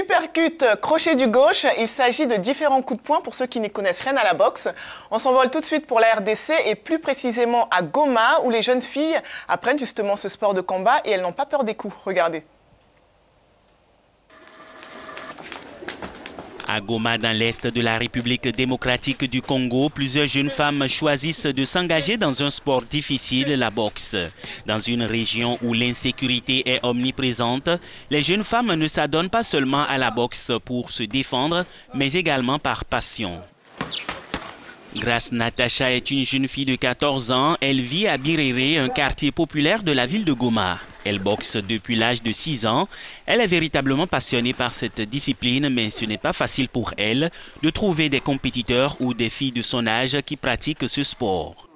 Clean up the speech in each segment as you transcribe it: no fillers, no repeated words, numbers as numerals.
Uppercut, crochet du gauche, il s'agit de différents coups de poing pour ceux qui n'y connaissent rien à la boxe. On s'envole tout de suite pour la RDC et plus précisément à Goma où les jeunes filles apprennent justement ce sport de combat et elles n'ont pas peur des coups. Regardez. À Goma, dans l'est de la République démocratique du Congo, plusieurs jeunes femmes choisissent de s'engager dans un sport difficile, la boxe. Dans une région où l'insécurité est omniprésente, les jeunes femmes ne s'adonnent pas seulement à la boxe pour se défendre, mais également par passion. Grace Natacha est une jeune fille de 14 ans. Elle vit à Birere, un quartier populaire de la ville de Goma. Elle boxe depuis l'âge de 6 ans. Elle est véritablement passionnée par cette discipline, mais ce n'est pas facile pour elle de trouver des compétiteurs ou des filles de son âge qui pratiquent ce sport.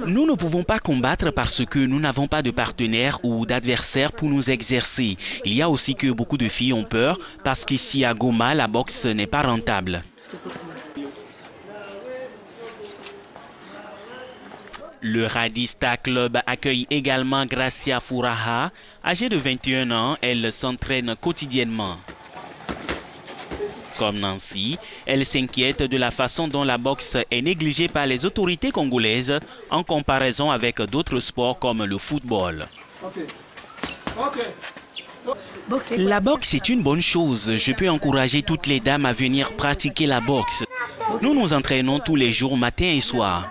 Nous ne pouvons pas combattre parce que nous n'avons pas de partenaires ou d'adversaires pour nous exercer. Il y a aussi que beaucoup de filles ont peur parce qu'ici à Goma, la boxe n'est pas rentable. Le Radista Club accueille également Gracia Furaha. Âgée de 21 ans, elle s'entraîne quotidiennement. Comme Nancy, elle s'inquiète de la façon dont la boxe est négligée par les autorités congolaises en comparaison avec d'autres sports comme le football. La boxe est une bonne chose. Je peux encourager toutes les dames à venir pratiquer la boxe. Nous nous entraînons tous les jours, matin et soir.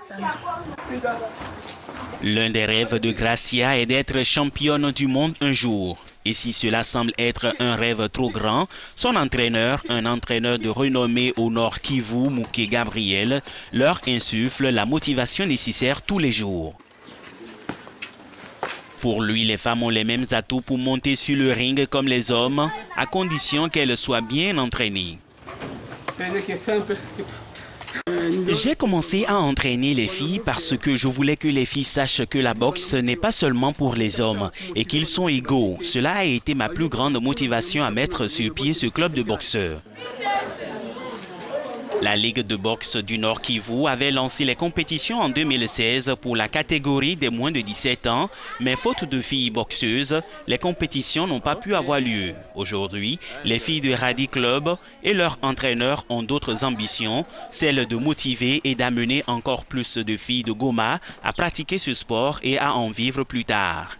L'un des rêves de Gracia est d'être championne du monde un jour. Et si cela semble être un rêve trop grand, son entraîneur, un entraîneur de renommée au Nord Kivu, Mouké Gabriel, leur insuffle la motivation nécessaire tous les jours. Pour lui, les femmes ont les mêmes atouts pour monter sur le ring comme les hommes, à condition qu'elles soient bien entraînées. J'ai commencé à entraîner les filles parce que je voulais que les filles sachent que la boxe n'est pas seulement pour les hommes et qu'ils sont égaux. Cela a été ma plus grande motivation à mettre sur pied ce club de boxeurs. La Ligue de boxe du Nord Kivu avait lancé les compétitions en 2016 pour la catégorie des moins de 17 ans, mais faute de filles boxeuses, les compétitions n'ont pas pu avoir lieu. Aujourd'hui, les filles de Radi Club et leurs entraîneurs ont d'autres ambitions, celle de motiver et d'amener encore plus de filles de Goma à pratiquer ce sport et à en vivre plus tard.